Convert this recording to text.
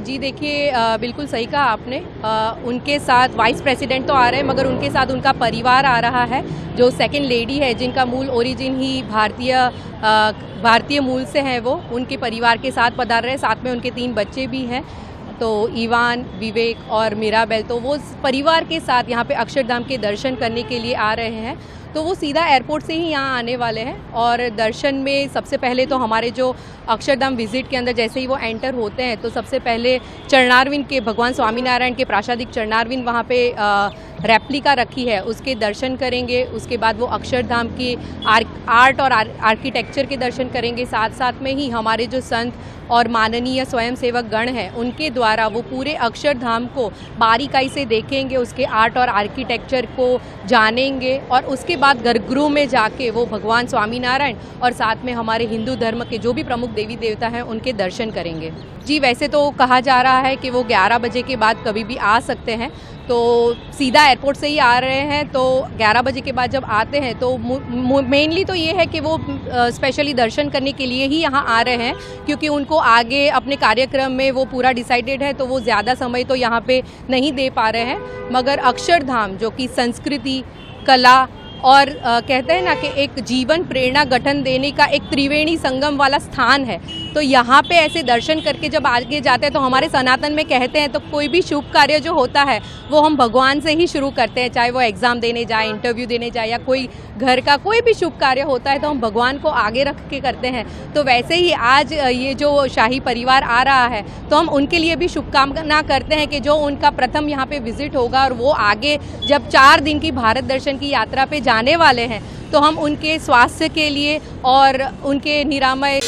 जी देखिए, बिल्कुल सही कहा आपने। उनके साथ वाइस प्रेसिडेंट तो आ रहे हैं, मगर उनके साथ उनका परिवार आ रहा है, जो सेकंड लेडी है, जिनका मूल ओरिजिन ही भारतीय मूल से है। वो उनके परिवार के साथ पधार रहे हैं, साथ में उनके 3 बच्चे भी हैं, तो इवान, विवेक और मिराबेल। तो वो परिवार के साथ यहाँ पे अक्षरधाम के दर्शन करने के लिए आ रहे हैं। तो वो सीधा एयरपोर्ट से ही यहाँ आने वाले हैं और दर्शन में सबसे पहले तो हमारे जो अक्षरधाम विजिट के अंदर जैसे ही वो एंटर होते हैं तो सबसे पहले चरणारविंद के, भगवान स्वामीनारायण के प्रासादिक चरणारविंद वहाँ पे रेप्लिका रखी है, उसके दर्शन करेंगे। उसके बाद वो अक्षरधाम की आर्ट और आर्किटेक्चर के दर्शन करेंगे। साथ साथ में ही हमारे जो संत और माननीय स्वयंसेवक गण हैं, उनके द्वारा वो पूरे अक्षरधाम को बारीकाई से देखेंगे, उसके आर्ट और आर्किटेक्चर को जानेंगे और उसके बाद गर्भगृह में जाके वो भगवान स्वामीनारायण और साथ में हमारे हिंदू धर्म के जो भी प्रमुख देवी देवता हैं उनके दर्शन करेंगे। जी, वैसे तो कहा जा रहा है कि वो 11 बजे के बाद कभी भी आ सकते हैं, तो सीधा एयरपोर्ट से ही आ रहे हैं। तो 11 बजे के बाद जब आते हैं तो मेनली तो ये है कि वो स्पेशली दर्शन करने के लिए ही यहाँ आ रहे हैं, क्योंकि उनको आगे अपने कार्यक्रम में वो पूरा डिसाइडेड है, तो वो ज़्यादा समय तो यहाँ पे नहीं दे पा रहे हैं। मगर अक्षरधाम जो कि संस्कृति, कला और कहते हैं ना कि एक जीवन प्रेरणा गठन देने का एक त्रिवेणी संगम वाला स्थान है, तो यहाँ पे ऐसे दर्शन करके जब आगे जाते हैं तो हमारे सनातन में कहते हैं तो कोई भी शुभ कार्य जो होता है वो हम भगवान से ही शुरू करते हैं, चाहे वो एग्ज़ाम देने जाए, इंटरव्यू देने जाए या कोई घर का कोई भी शुभ कार्य होता है तो हम भगवान को आगे रख के करते हैं। तो वैसे ही आज ये जो शाही परिवार आ रहा है तो हम उनके लिए भी शुभकामना करते हैं कि जो उनका प्रथम यहाँ पे विजिट होगा और वो आगे जब 4 दिन की भारत दर्शन की यात्रा पे जाने वाले हैं तो हम उनके स्वास्थ्य के लिए और उनके निरामय